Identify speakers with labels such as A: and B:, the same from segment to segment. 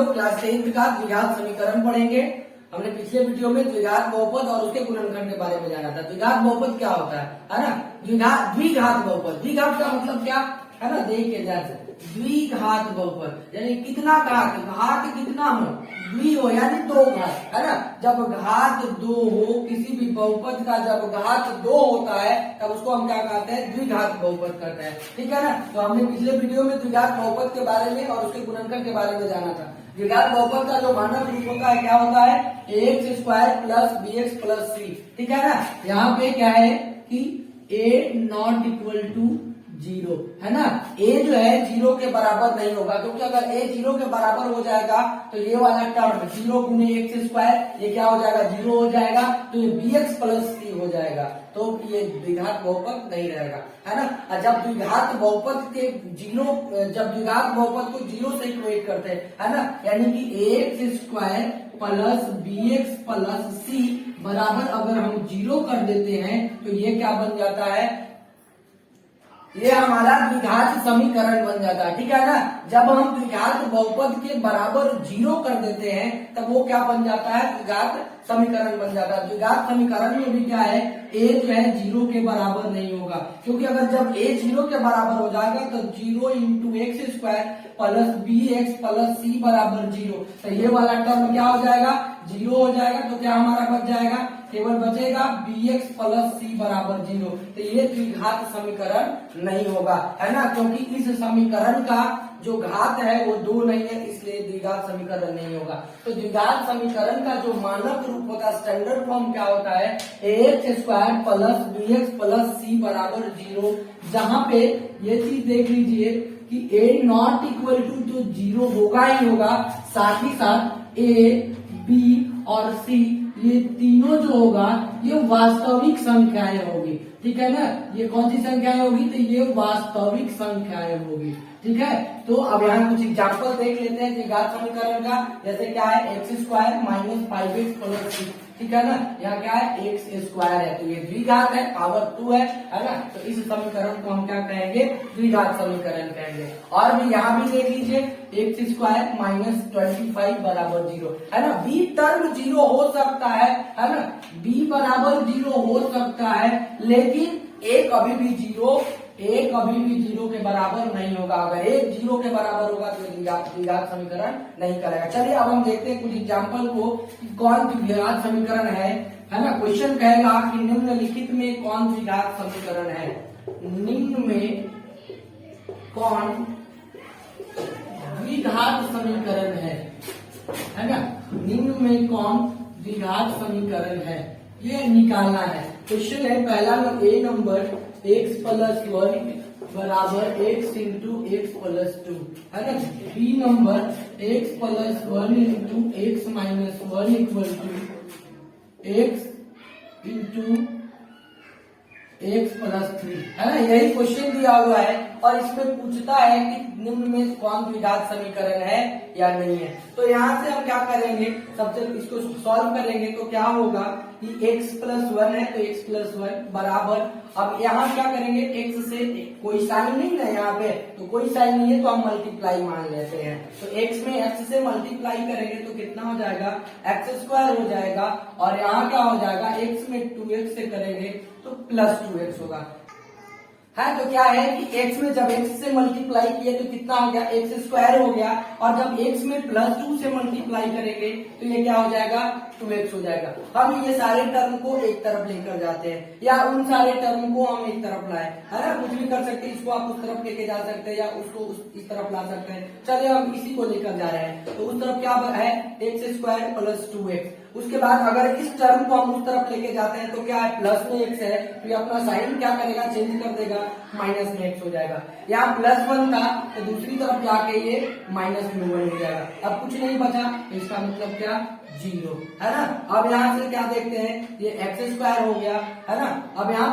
A: लोग class 10th का द्विघात समीकरण पढ़ेंगे। हमने पिछले वीडियो में द्विघात बहुपद और उसके गुणनखंड के बारे में जाना था। द्विघात बहुपद क्या होता है ना? द्विघात बहुपद, द्विघात का मतलब क्या है ना? देखिए ध्यान से, द्विघात बहुपद यानी कितना घात, घात कितना हो, द्वि हो यानी दो घात, है ना? जब घात दो हो किसी भी बहुपद का, जब घात दो होता है तब उसको हम क्या कहते हैं? द्विघात बहुपद कहते हैं। ठीक है ना? तो हमने पिछले वीडियो में द्विघात बहुपद के बारे में और उसके गुणनखंड के बारे में जाना था। द्विघात बहुपद का जो मानक रूप होता है क्या होता है? ax square plus bx plus c। ठीक है ना? यहाँ पे क्या है कि a नॉट इक्वल टू 0 है ना? a जो है 0 के बराबर नहीं होगा, क्योंकि अगर a 0 के बराबर हो जाएगा तो ये वाला टर्म 0 गुने एक्स स्क्वायर ये क्या हो जाएगा? 0 हो जाएगा, तो ये bx प्लस c हो जाएगा, तो ये द्विघात बहुपद नहीं रहेगा, है ना? और जब द्विघात बहुपद के जब द्विघात बहुपद को 0 से इक्वेट करते हैं, है ना, यानी कि ax square plus bx plus c बराबर अगर हम 0 कर देते हैं तो ये क्या बन जाता है? ये हमारा द्विघात समीकरण बन जाता है। ठीक है ना? जब हम द्विघात बहुपद के बराबर 0 कर देते हैं तब वो क्या बन जाता है? द्विघात समीकरण बन जाता है। द्विघात समीकरण में भी क्या है? a जो है 0 के बराबर नहीं होगा, क्योंकि अगर जब a 0 के बराबर हो जाएगा तो 0 into x square plus bx plus c बराबर 0, तो ये वाला टर्म क्या हो जाएगा? 0 हो जाएगा, तो क्या हमारा बच जाएगा? केवल बचेगा bx प्लस c बराबर 0, तो ये द्विघात समीकरण नहीं होगा, है ना? क्योंकि इस समीकरण का जो घात है वो 2 नहीं है, इसलिए द्विघात समीकरण नहीं होगा। तो द्विघात समीकरण का जो मानक रूप होता है, स्टैंडर्ड फॉर्म क्या होता है? ax square plus bx plus c बराबर 0, जहां पे ये चीज देख लीजिए कि a नॉट इक्वल टू जो 0 होगा ही होगा, साथ ही साथ a b और c ये तीनों जो होगा ये वास्तविक संख्याएं होगी। ठीक है ना? ये कौन सी संख्याएं होगी? तो ये वास्तविक संख्याएं होगी। ठीक है? तो अब यहाँ कुछ एग्जाम्पल देख लेते हैं द्विघात समीकरण का। जैसे क्या है? X square minus 5x plus 6। ठीक है ना? यहाँ क्या है? एक्स स्क्वायर है, तो ये द्विघात है, पावर 2 है ना? तो इस समीकरण को हम क्या कहेंगे? द्विघात समीकरण कहेंगे। और भी यहाँ भी देख लीजिए, एक्स स्क्वायर माइनस 25 बराबर 0, है ना? बी टर्म 0 हो सकता है ना? बी बराबर 0 हो सकता है, लेकिन ए कभी भी 0 के बराबर नहीं होगा। अगर एक 0 के बराबर होगा तो द्विघात समीकरण नहीं करेगा। चलिए अब हम देखते हैं कुछ एग्जाम्पल को कि कौन द्विघात समीकरण है ना? क्वेश्चन कहेगा कि निम्नलिखित में कौन द्विघात समीकरण है? निम्न में कौन द्विघात समीकरण है ना? निम्न में कौन द्विघात समीकरण है, ये निकालना है। क्वेश्चन है पहला ए नंबर x प्लस 1 बराबर x इंटू एक्स प्लस 2, है ना? B number x plus 1 into x minus 1 equal to x into x plus 3, है ना? यही क्वेश्चन दिया हुआ है और इसमें पूछता है कि निम्न में कौन द्विघात समीकरण है या नहीं है। तो यहाँ से हम क्या करेंगे? सबसे इसको सॉल्व करेंगे तो क्या होगा कि x प्लस 1 है तो x प्लस 1 बराबर, अब यहाँ क्या करेंगे? x से कोई साइन नहीं है यहाँ पे, तो कोई साइन नहीं है तो हम मल्टीप्लाई मान लेते हैं। तो x में x से मल्टीप्लाई करेंगे तो कितना हो जाएगा? x स्क्वायर हो जाएगा, और यहाँ क्या हो जाएगा? x में 2x से करेंगे तो प्लस 2x होगा, है? तो क्या है कि x में जब x से मल्टीप्लाई किए तो कितना हो गया? x स्क्वायर हो गया, और जब x में प्लस 2 से मल्टीप्लाई करेंगे तो ये क्या हो जाएगा? 2x हो जाएगा। हम ये सारे टर्म को एक तरफ लेकर जाते हैं, या उन सारे टर्म को हम एक तरफ लाए, है ना? कुछ भी कर सकते हैं, इसको आप उस तरफ लेके जा सकते हैं या उसको इस तरफ ला सकते हैं। चलिए हम इसी को लेकर जा रहे हैं, तो उस तरफ क्या है? x square plus 2x। उसके बाद अगर इस टर्म को हम उस तरफ लेके जाते हैं तो क्या है? प्लस में x है, तो ये अपना साइन क्या करेगा? चेंज कर देगा, माइनस में x हो जाएगा। यहाँ प्लस 1 था तो दूसरी तरफ जाके ये माइनस में 1 हो जाएगा। अब कुछ नहीं बचा, तो इसका मतलब क्या? 0, है ना? अब यहाँ से क्या देखते हैं? ये एक्स स्क्वायर हो गया, है ना? अब यहाँ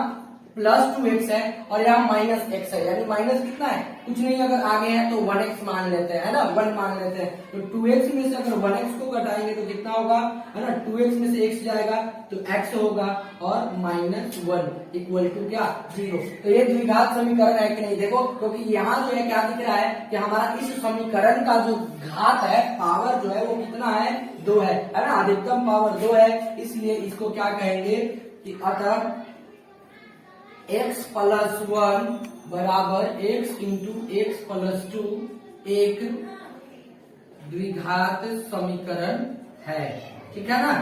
A: प्लस 2x है और यहाँ माइनस x है, यानी माइनस कितना है, कुछ नहीं, अगर आगे है तो 1x मान लेते हैं, है ना, 1 मान लेते हैं। तो 2x में से अगर 1x को घटाएंगे तो कितना होगा, है ना, 2x में से x जाएगा तो x होगा और -1 इक्वल टू क्या, 0। तो ये द्विघात समीकरण है कि नहीं, देखो, क्योंकि यहाँ जो है क्या दिख रहा है कि हमारा इस समीकरण का जो घात है, पावर जो है वो कितना है, 2 है ना, अधिकतम पावर 2 है, इसलिए इसको क्या कहेंगे कि अतः x प्लस 1 बराबर x इंटू एक्स प्लस 2 एक द्विघात समीकरण है, ठीक है ना।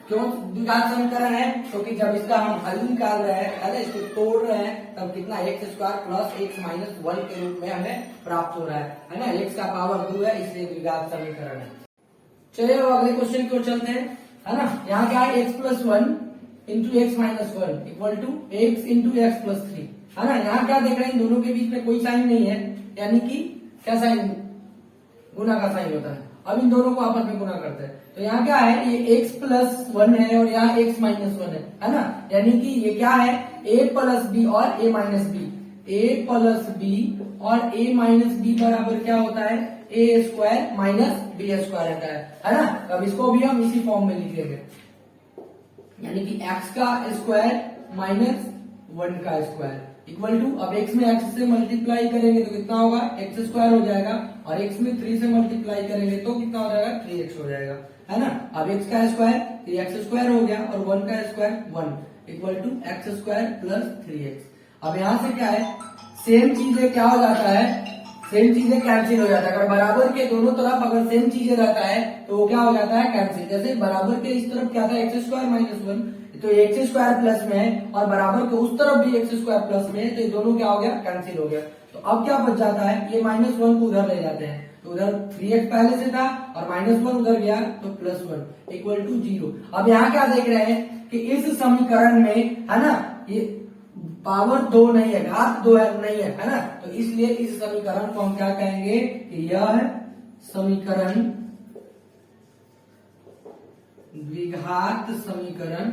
A: क्यों द्विघात समीकरण है, क्योंकि जब इसका हम हल निकाल रहे हैं, है ना, इसको तोड़ रहे हैं, तब कितना x square plus x minus 1 के रूप में हमें प्राप्त हो रहा है ना, x का पावर 2 है, इसलिए द्विघात समीकरण है। चलिए अगले क्वेश्चन की ओर चलते हैं, है ना। यहाँ क्या है, x plus 1 into x minus 1 equal to x into x plus 3, है ना। यहाँ क्या देख रहे हैं, इन दोनों के बीच में कोई साइन नहीं है, यानी कि क्या साइन, गुना का साइन होता है। अब इन दोनों को आपस में गुना करते हैं, तो यहाँ क्या है, ये x प्लस 1 है और यहाँ x माइनस 1 है ना, यानी कि ये क्या है, a प्लस बी और a minus B, a plus B और a माइनस बी बराबर क्या होता है, a square minus B square होता है ना। अब इसको भी हम इसी फॉर्म में लिखेंगे, यानी कि x का स्क्वायर माइनस 1 का स्क्वायर इक्वल टू, अब x में x से मल्टीप्लाई करेंगे तो कितना होगा, x स्क्वायर हो जाएगा, और x में 3 से मल्टीप्लाई करेंगे तो कितना हो जाएगा, 3x हो जाएगा, है ना। अब x का स्क्वायर 3x स्क्वायर हो गया और 1 का square 1 equal to x square plus 3x। अब यहाँ से क्या है, सेम चीजें क्या हो जाता है, सेम चीजें कैंसिल हो जाता है। अगर बराबर के दोनों तरफ अगर सेम चीजें रहता है तो वो क्या हो जाता है, कैंसिल। जैसे बराबर के इस तरफ क्या था, एक्स स्क्वायर माइनस 1, तो एक्स स्क्वायर प्लस में है, और बराबर के उस तरफ भी एक्स स्क्वायर प्लस में है, तो ये दोनों क्या हो गया, कैंसिल हो गया। तो अब क्या बच जाता है, ये -1 को उधर ले जाते हैं, तो उधर 3x पहले से था और -1 उधर गया तो +1 इक्वल टू 0। अब यहाँ क्या देख रहे हैं कि इस समीकरण में, है ना, ये पावर 2 नहीं है, घात 2 नहीं है ना, तो इसलिए इस समीकरण को हम क्या कहेंगे कि यह समीकरण द्विघात समीकरण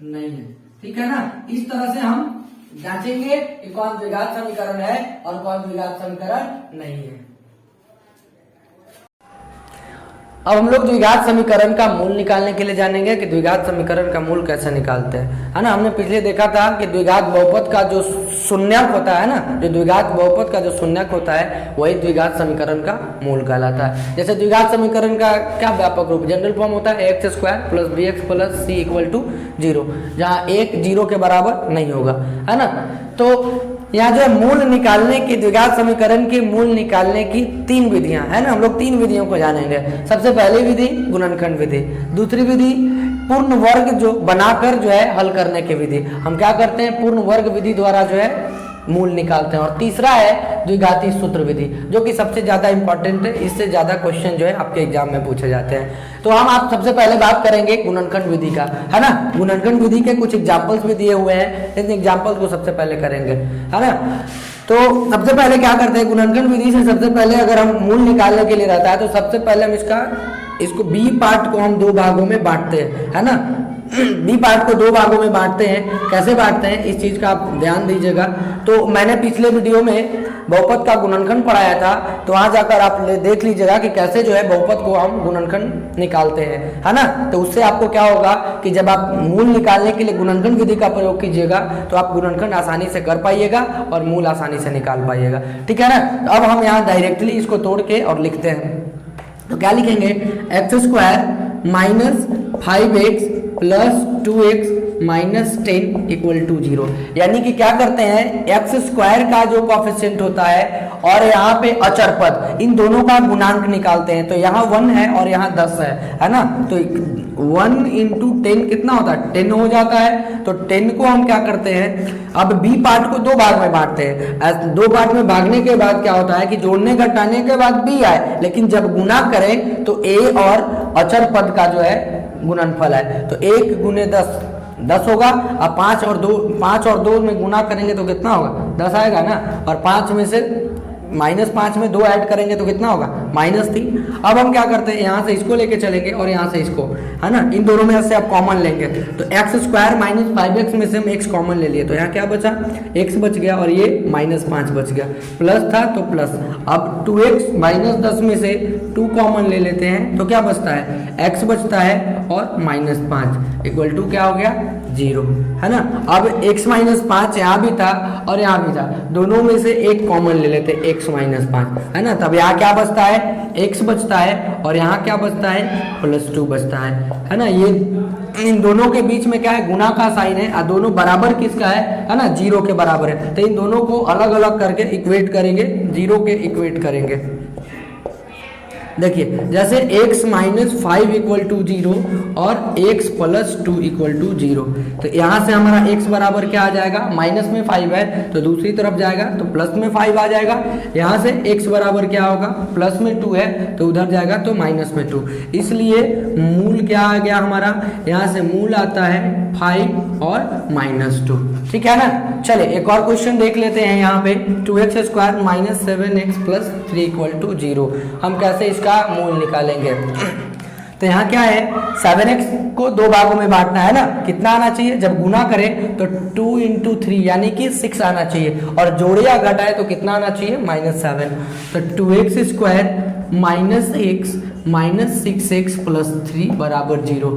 A: नहीं है, ठीक है ना। इस तरह से हम जांचेंगे कि कौन द्विघात समीकरण है और कौन द्विघात समीकरण नहीं है। अब हम लोग द्विघात समीकरण का मूल निकालने के लिए जानेंगे कि द्विघात समीकरण का मूल कैसे निकालते हैं, है ना। हमने पिछले देखा था कि द्विघात बहुपद का जो शून्यक होता है ना, जो द्विघात बहुपद का जो शून्यक होता है वही द्विघात समीकरण का मूल कहलाता है। जैसे द्विघात समीकरण का क्या व्यापक रूप, जनरल फॉर्म होता है x square plus B x plus C equal to 0, जहाँ 1 0 के बराबर नहीं होगा, है ना। तो यहाँ जो मूल निकालने की, द्विघात समीकरण के मूल निकालने की 3 विधियां है ना, हम लोग 3 विधियों को जानेंगे। सबसे पहली विधि गुणनखंड विधि, दूसरी विधि पूर्ण वर्ग जो बनाकर जो है हल करने की विधि, हम क्या करते हैं, पूर्ण वर्ग विधि द्वारा जो है मूल निकालते हैं, और तीसरा है द्विघाती सूत्र विधि, जो कि सबसे ज्यादा इंपॉर्टेंट है, इससे ज्यादा क्वेश्चन जो है आपके एग्जाम में पूछे जाते हैं। तो हम आप सबसे पहले बात करेंगे गुणनखंड विधि का, है ना। गुणनखंड विधि के कुछ एग्जाम्पल्स भी दिए हुए हैं, इन एग्जाम्पल्स को सबसे पहले करेंगे, है ना। तो सबसे पहले क्या करते हैं, गुणनखंड विधि से सबसे पहले अगर हम मूल निकालने के लिए रहता है तो सबसे पहले हम इसको बी पार्ट को हम 2 भागों में बांटते हैं, है ना। बी पार्ट को 2 भागों में बांटते हैं, कैसे बांटते हैं इस चीज का आप ध्यान दीजिएगा। तो मैंने पिछले वीडियो में बहुपद का गुणनखंड पढ़ाया था, तो वहां जाकर आप देख लीजिएगा कि कैसे जो है बहुपद को हम गुणनखंड निकालते हैं, है ना। तो उससे आपको क्या होगा कि जब आप मूल निकालने के लिए गुणनखंड विधि का प्रयोग कीजिएगा तो आप गुणनखंड आसानी से कर पाइएगा और मूल आसानी से निकाल पाइएगा, ठीक है ना। अब हम यहाँ डायरेक्टली इसको तोड़ के और लिखते हैं, तो क्या लिखेंगे, x square minus 5x plus 2x minus 10 equal to 0, यानी कि क्या करते हैं, एक्स स्क्वायर का जो कोएफिशिएंट होता है और यहाँ पे अचर पद, इन दोनों का गुणांक निकालते हैं। तो यहाँ 1 है और यहाँ 10 है ना। तो 1 इंटू 10 कितना होता है, 10 हो जाता है। तो 10 को हम क्या करते हैं, अब बी पार्ट को 2 भाग में बांटते हैं। 2 भाग में भागने के बाद क्या होता है कि जोड़ने घटाने के बाद बी आए, लेकिन जब गुना करें तो ए और अचर पद का जो है गुणनफल है, तो 1 गुने 10 होगा। अब 5 और 2 में गुना करेंगे तो कितना होगा, 10 आएगा ना। और 5 में से -5 में 2 ऐड करेंगे तो कितना होगा -3। अब हम क्या करते हैं, यहाँ से इसको लेके चलेंगे और यहाँ से इसको, है ना, इन दोनों में से आप कॉमन लेंगे तो x² - 5x में से हम x कॉमन ले लिए तो यहाँ क्या बचा, x बच गया और ये -5 बच गया, प्लस था तो प्लस। अब 2x - 10 में से 2 कॉमन ले लेते हैं तो क्या बचता है, x बचता है और -5 इक्वल टू क्या हो गया 0, है ना। अब x - 5 यहाँ भी था और यहाँ भी था, दोनों में से एक कॉमन ले लेते हैं x - 5, है ना। तब यहाँ क्या बचता है, x बचता है और यहाँ क्या बचता है, +2 बचता है ना। ये इन दोनों के बीच में क्या है, गुना का साइन है और दोनों बराबर किसका है ना, 0 के बराबर है। तो इन दोनों को अलग अलग करके इक्वेट करेंगे, 0 के इक्वेट करेंगे। देखिए जैसे x - 5 = 0 और x + 2 = 0, तो यहाँ से हमारा x बराबर क्या आ जाएगा, माइनस में 5 है तो दूसरी तरफ जाएगा तो प्लस में 5 आ जाएगा। यहाँ से x बराबर क्या होगा, प्लस में 2 है तो उधर जाएगा तो माइनस में 2, इसलिए मूल क्या आ गया हमारा, यहाँ से मूल आता है 5 और -2, ठीक है ना। चले एक और क्वेश्चन देख लेते हैं। यहाँ पे 2x² - 7x + 3 = 0, हम कैसे इसका मूल निकालेंगे। तो यहाँ क्या है, 7x को 2 भागों में बांटना है ना, कितना आना चाहिए, जब गुना करें तो 2 × 3 यानी कि 6 आना चाहिए और जोड़े या घटाए तो कितना आना चाहिए, -7। तो 2x² - x - 6x + 3 = 0।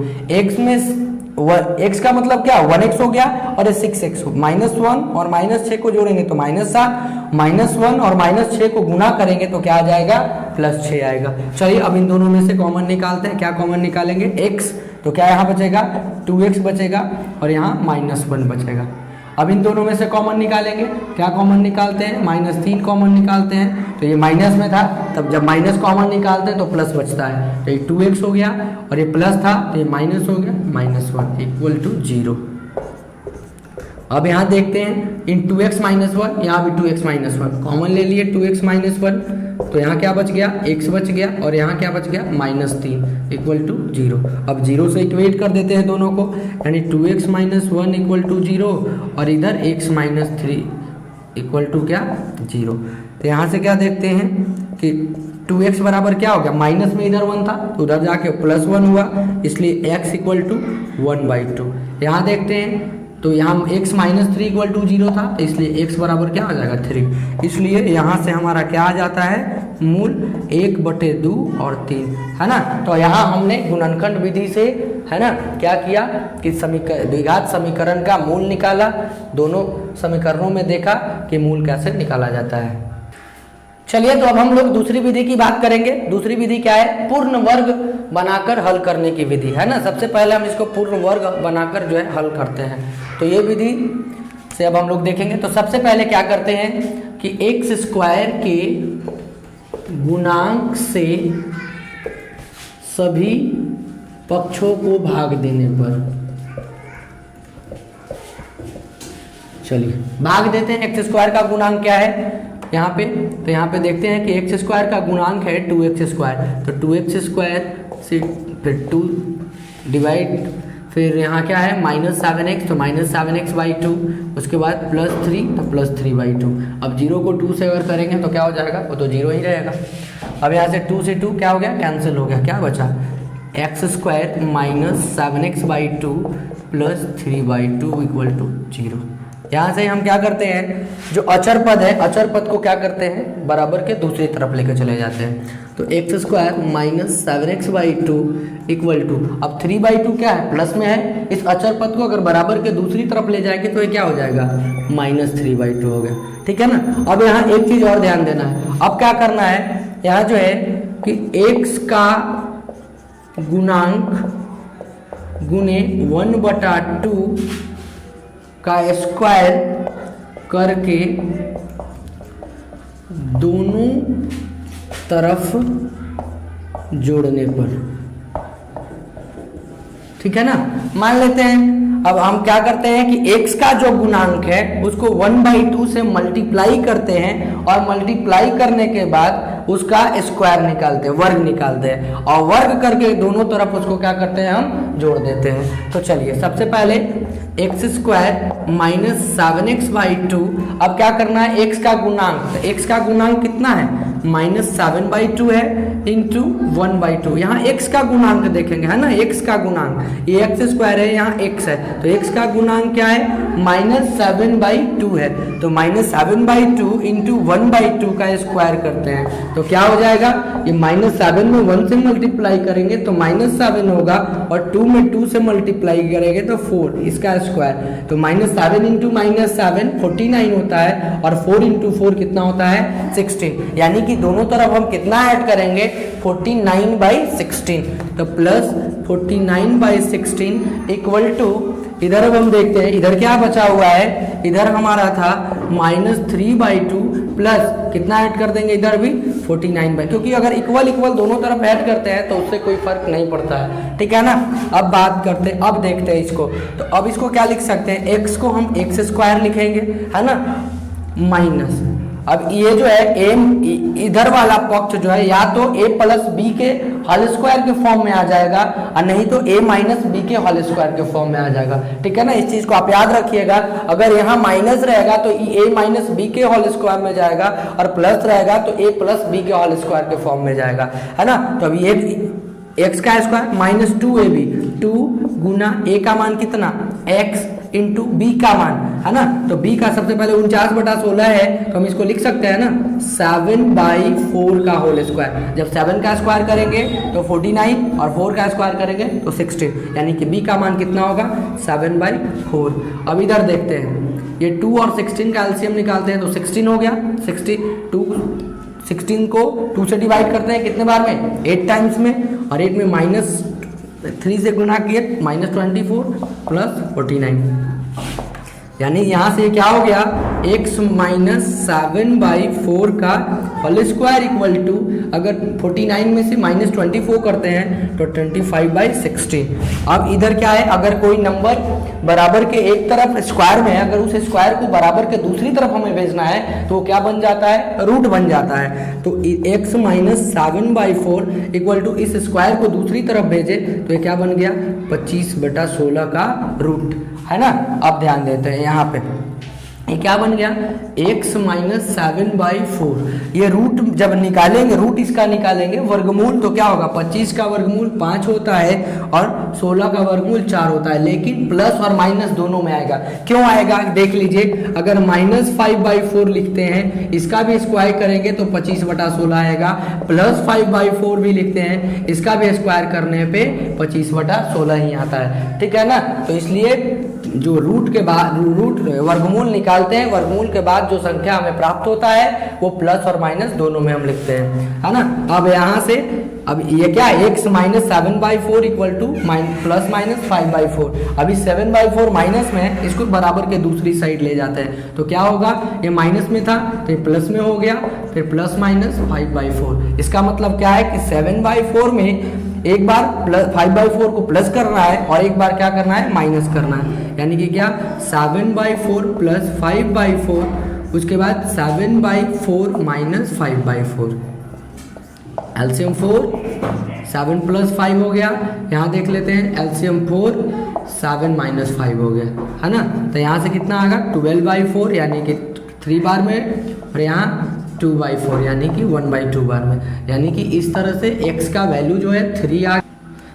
A: x का मतलब क्या, 1x हो गया और 6x, -1 और -6 को जोड़ेंगे तो -7, -1 और -6 को गुना करेंगे तो क्या आ जाएगा, +6 आएगा। चलिए अब इन दोनों में से कॉमन निकालते हैं। क्या कॉमन निकालेंगे, x, तो क्या यहाँ बचेगा 2x बचेगा और यहाँ -1 बचेगा। अब इन दोनों में से कॉमन निकालेंगे, क्या कॉमन निकालते हैं, -3 कॉमन निकालते हैं तो ये माइनस में था, तब जब माइनस कॉमन निकालते हैं तो प्लस बचता है, तो ये 2x हो गया और ये प्लस था तो ये माइनस हो गया, -1 = 0। अब यहाँ देखते हैं इन 2x - 1, यहाँ भी 2x - 1 कॉमन ले लिए, 2x - 1 तो यहाँ क्या बच गया, x बच गया और यहाँ क्या बच गया, -3 = 0। अब 0 से इक्वेट कर देते हैं दोनों को, यानी 2x - 1 = 0 और इधर x - 3 = क्या, 0। तो यहाँ से क्या देखते हैं कि 2x बराबर क्या हो गया, माइनस में इधर 1 था तो उधर जाके +1 हुआ, इसलिए x = 1/2। यहाँ देखते हैं तो यहाँ x - 3 = 0 था तो इसलिए x बराबर क्या आ जाएगा, 3, इसलिए यहाँ से हमारा क्या आ जाता है, मूल 1/2 और 3, है ना। तो यहाँ हमने गुणनखंड विधि से, है ना, क्या किया कि द्विघात समीकरण का मूल निकाला, दोनों समीकरणों में देखा कि मूल कैसे निकाला जाता है। चलिए तो अब हम लोग दूसरी विधि की बात करेंगे। दूसरी विधि क्या है, पूर्ण वर्ग बनाकर हल करने की विधि, है ना। सबसे पहले हम इसको पूर्ण वर्ग बनाकर जो है हल करते हैं, तो ये विधि से अब हम लोग देखेंगे। तो सबसे पहले क्या करते हैं कि x² के गुणांक से सभी पक्षों को भाग देने पर, चलिए भाग देते हैं। x² का गुणांक क्या है यहाँ पे, तो यहाँ पे देखते हैं कि x² का गुणांक है 2x², तो 2x² से फिर 2 डिवाइड, फिर यहाँ क्या है -7x, तो -7x/2, उसके बाद +3 तो +3/2। अब 0 को 2 से अगर करेंगे तो क्या हो जाएगा, वो तो 0 ही रहेगा। अब यहाँ से 2 से 2 क्या हो गया, कैंसिल हो गया, क्या बचा, x² - 7x/2 + 3/2 = 0। यहाँ से हम क्या करते हैं, जो अचर पद है, अचर पद को क्या करते हैं, बराबर के दूसरी तरफ लेकर चले जाते हैं। तो x² - 7x/2 = अब 3/2 क्या है, प्लस में है, इस अचर पद को अगर बराबर के दूसरी तरफ ले जाएंगे तो ये क्या हो जाएगा, -3/2 हो गया, ठीक है ना। अब यहाँ एक चीज और ध्यान देना है, अब क्या करना है, यहाँ जो है कि x का गुणांक गुने 1/2 का स्क्वायर करके दोनों तरफ जोड़ने पर, ठीक है ना। मान लेते हैं, अब हम क्या करते हैं कि x का जो गुणांक है उसको 1/2 से मल्टीप्लाई करते हैं और मल्टीप्लाई करने के बाद उसका स्क्वायर निकालते हैं, वर्ग निकालते हैं, और वर्ग करके दोनों तरफ उसको क्या करते हैं, हम जोड़ देते हैं। तो चलिए सबसे पहले एक्स स्क्वायर माइनस 7x/2, अब क्या करना है, एक्स का गुणांक, तो एक्स का गुणांक कितना है, -7/2 है इंटू 1/2। यहाँ एक्स का गुणांक देखेंगे, है ना, एक्स का गुणांक, ये एक्स स्क्वायर है, यहाँ एक्स है, तो एक्स का गुणांक क्या है, -7/2 है, तो -7/2 इंटू 1/2 का स्क्वायर करते हैं तो क्या हो जाएगा, ये -7 में 1 से मल्टीप्लाई करेंगे तो -7 होगा, और 2 में 2 से मल्टीप्लाई करेंगे तो 4, इसका स्क्वायर, तो -7 इंटू -7 49 होता है, और 4 इंटू 4 कितना होता है, 16, यानी कि दोनों तरफ हम कितना ऐड करेंगे, 49/16, तो प्लस 49/16 इक्वल टू, इधर अब हम देखते हैं इधर क्या बचा हुआ है, इधर हमारा था -3/2 प्लस कितना ऐड कर देंगे, इधर भी 49, क्योंकि अगर इक्वल इक्वल दोनों तरफ ऐड करते हैं तो उससे कोई फर्क नहीं पड़ता है, ठीक है ना। अब बात करते हैं, अब देखते हैं इसको, तो अब इसको क्या लिख सकते हैं, एक्स को हम एक्स स्क्वायर लिखेंगे, है ना, माइनस, अब ये जो है एम, इधर वाला पक्ष जो है या तो a प्लस बी के होल स्क्वायर के फॉर्म में आ जाएगा, और नहीं तो a माइनस बी के होल स्क्वायर के फॉर्म में आ जाएगा, ठीक है ना। इस चीज को आप याद रखिएगा, अगर यहाँ माइनस रहेगा तो a माइनस बी के होल स्क्वायर में जाएगा, और प्लस रहेगा तो a प्लस बी के होल स्क्वायर के फॉर्म में जाएगा, है ना। तो अभी ये एक्स का स्क्वायर -2ab, 2 गुना a का मान कितना, x इंटू बी का मान, है ना, तो b का सबसे पहले 49/16 है, तो हम इसको लिख सकते हैं ना 7/4 का होल स्क्वायर, जब 7 का स्क्वायर करेंगे तो 49, और 4 का स्क्वायर करेंगे तो 16, यानी कि b का मान कितना होगा, 7/4। अब इधर देखते हैं, ये 2 और 16 का एलसीएम निकालते हैं तो 16 हो गया, 16 को 2 से डिवाइड करते हैं कितने बार में, 8 टाइम्स में, और 8 में -3 से गुना किए -24 प्लस 49, यानी यहाँ से क्या हो गया, x माइनस 7/4 का होल स्क्वायर इक्वल टू, अगर 49 में से -24 करते हैं तो 25/16। अब इधर क्या है, अगर कोई नंबर बराबर के एक तरफ स्क्वायर में है, अगर उस स्क्वायर को बराबर के दूसरी तरफ हमें भेजना है तो क्या बन जाता है, रूट बन जाता है। तो x माइनस 7/4 इक्वल टू इस स्क्वायर को दूसरी तरफ भेजे तो ये क्या बन गया, 25/16 का रूट, है ना। अब ध्यान देते हैं यहाँ पे, ये क्या बन गया, x माइनस 7/4, ये रूट जब निकालेंगे, रूट इसका निकालेंगे वर्गमूल, तो क्या होगा, 25 का वर्गमूल 5 होता है और 16 का वर्गमूल 4 होता है, लेकिन प्लस और माइनस दोनों में आएगा। क्यों आएगा, देख लीजिए, अगर -5/4 लिखते हैं, इसका भी स्क्वायर करेंगे तो 25/16 आएगा, +5/4 भी लिखते हैं, इसका भी स्क्वायर करने पे 25/16 ही आता है, ठीक है ना। तो इसलिए जो रूट के बाद रूट वर्गमूल निकालते हैं, वर्गमूल के बाद जो संख्या हमें प्राप्त होता है वो प्लस और माइनस दोनों में हम लिखते हैं, है ना। अब यहाँ से, अब ये क्या, x minus 7/4 equal two plus minus 5/4, अभी 7/4 माइनस में है, इसको बराबर के दूसरी साइड ले जाते हैं तो क्या होगा, ये माइनस में था तो ये प्लस में हो गया, फिर प्लस माइनस 5/4। इसका मतलब क्या है कि 7/4 में एक बार 5/4 को प्लस करना है और एक बार क्या करना है, माइनस करना है, यानी कि क्या, 7/4 प्लस 5/4, उसके बाद 7/4 माइनस 5/4, एलसीएम 4, 7 प्लस 5 हो गया, यहाँ देख लेते हैं एलसीएम 4, 7 माइनस 5 हो गया, है ना। तो यहाँ से कितना आएगा, 12/4 यानी कि 3 बार में, और यहाँ 2/4 यानी कि 1/2 बार में, यानी कि इस तरह से x का वैल्यू जो है 3 आ,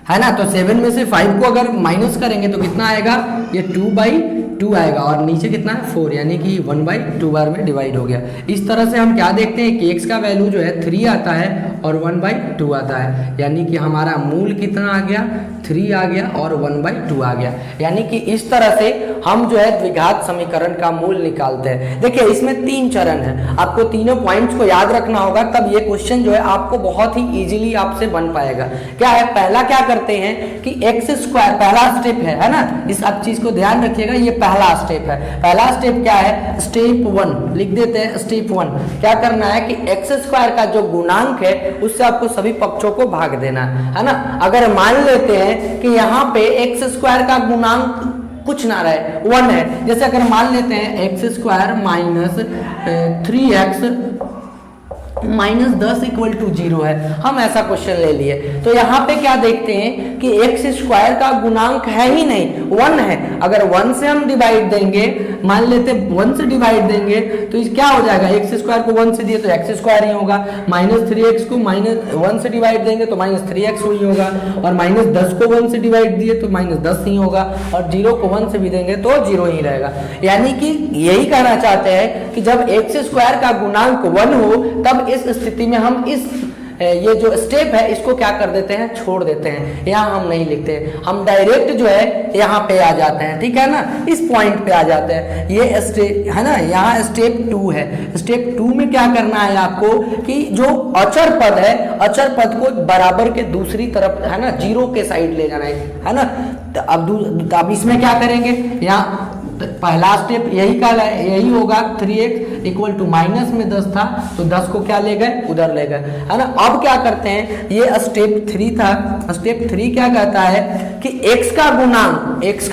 A: है ना। तो 7 में से 5 को अगर माइनस करेंगे तो कितना आएगा, ये 2/2 आएगा, और नीचे कितना है 4, यानी कि 1/2 बार में डिवाइड हो गया। इस तरह से हम क्या देखते हैं कि x का वैल्यू जो है 3 आता है और 1/2 आता है, यानी कि हमारा मूल कितना आ गया, 3 आ गया और 1/2 आ गया। यानी कि इस तरह से हम जो है द्विघात समीकरण का मूल निकालते हैं। देखिए इसमें 3 चरण है, आपको तीनों पॉइंट्स को याद रखना होगा, तब ये क्वेश्चन जो है आपको बहुत ही इजीली आपसे बन पाएगा। क्या है, पहला क्या करते हैं कि एक्स स्क्वायर, पहला स्टेप है ना, इस आप चीज को ध्यान रखिएगा, ये पहला स्टेप है। पहला स्टेप क्या है, स्टेप 1 लिख देते हैं। स्टेप 1 क्या करना है कि एक्स स्क्वायर का जो गुणांक है उससे आपको सभी पक्षों को भाग देना है ना। अगर मान लेते हैं कि यहाँ पे एक्स स्क्वायर का गुणांक कुछ ना रहे, 1 है, जैसे अगर मान लेते हैं x square minus 3x
B: -10 equal to 0 है, हम ऐसा क्वेश्चन ले लिए। तो यहाँ पे क्या देखते हैं कि एक्स स्क्वायर का गुणांक है ही नहीं, 1 है। अगर 1 से हम डिवाइड देंगे, मान लेते 1 से डिवाइड देंगे तो क्या हो जाएगा, एक्स स्क्वायर को 1 से दिए तो एक्स स्क्वायर ही होगा, -3x को -1 से डिवाइड देंगे तो -3x ही होगा, और -10 को 1 से डिवाइड दिए तो -10 ही होगा, और 0 को 1 से भी देंगे तो 0 ही रहेगा। यानी कि यही कहना चाहते हैं कि जब एक्स स्क्वायर का गुणांक 1 हो तब इस स्थिति में हम ये जो स्टेप है इसको क्या कर देते हैं, छोड़ देते हैं, यहाँ हम नहीं लिखते, हम डायरेक्ट जो है यहाँ पे आ जाते हैं, ठीक है ना, इस पॉइंट पे आ जाते हैं। ये स्टेप है ना, यहाँ स्टेप 2 है। स्टेप 2 में क्या करना है आपको कि जो अचर पद है, अचर पद को बराबर के दूसरी तरफ है ना 0 के साइड ले जाना है ना। तो अब इसमें क्या करेंगे, यहाँ पहला स्टेप यही होगा, 3x इक्वल टू माइनस में 10 था तो 10 को क्या ले गए, उधर ले गए, है ना। अब क्या करते हैं, ये स्टेप 3 था, स्टेप 3 क्या कहता है कि x का गुणांक तो x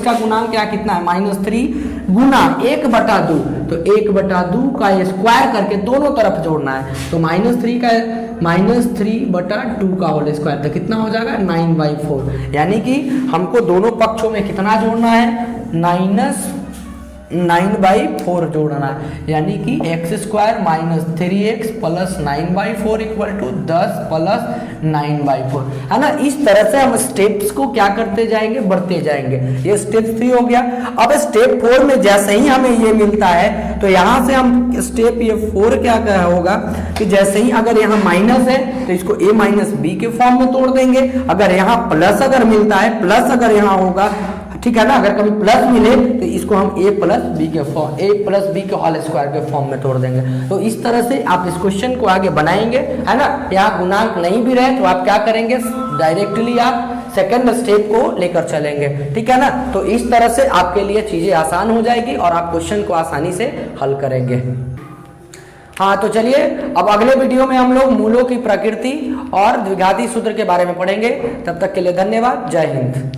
B: का गुणांक क्या कितना है, -3 गुना 1/2, तो 1/2 का स्क्वायर करके दोनों तरफ जोड़ना है। तो -3/2 का होल स्क्वायर तो कितना हो जाएगा, 9/4। यानी कि हमको दोनों पक्षों में कितना जोड़ना है, -9/4 जोड़ना है। यानी कि x square -3x plus 9/4 equal to 10 plus 9/4, है ना। इस तरह से हम स्टेप्स को क्या करते जाएंगे, बढ़ते जाएंगे। ये स्टेप 3 हो गया। अब स्टेप 4 में जैसे ही हमें ये मिलता है तो यहाँ से हम स्टेप ये 4 क्या होगा कि जैसे ही अगर यहाँ माइनस है तो इसको a माइनस बी के फॉर्म में तोड़ देंगे। अगर यहाँ प्लस अगर मिलता है, प्लस अगर यहाँ होगा, ठीक है ना, अगर कभी प्लस मिले तो इसको हम a प्लस बी के होल स्क्वायर के फॉर्म में तोड़ देंगे। तो इस तरह से आप इस क्वेश्चन को आगे बनाएंगे, है ना। यहाँ गुणांक नहीं भी रहे तो आप क्या करेंगे, डायरेक्टली आप सेकंड स्टेप को लेकर चलेंगे, ठीक है ना। तो इस तरह से आपके लिए चीजें आसान हो जाएगी और आप क्वेश्चन को आसानी से हल करेंगे। हाँ, तो चलिए अब अगले वीडियो में हम लोग मूलों की प्रकृति और द्विघाती सूत्र के बारे में पढ़ेंगे। तब तक के लिए धन्यवाद, जय हिंद।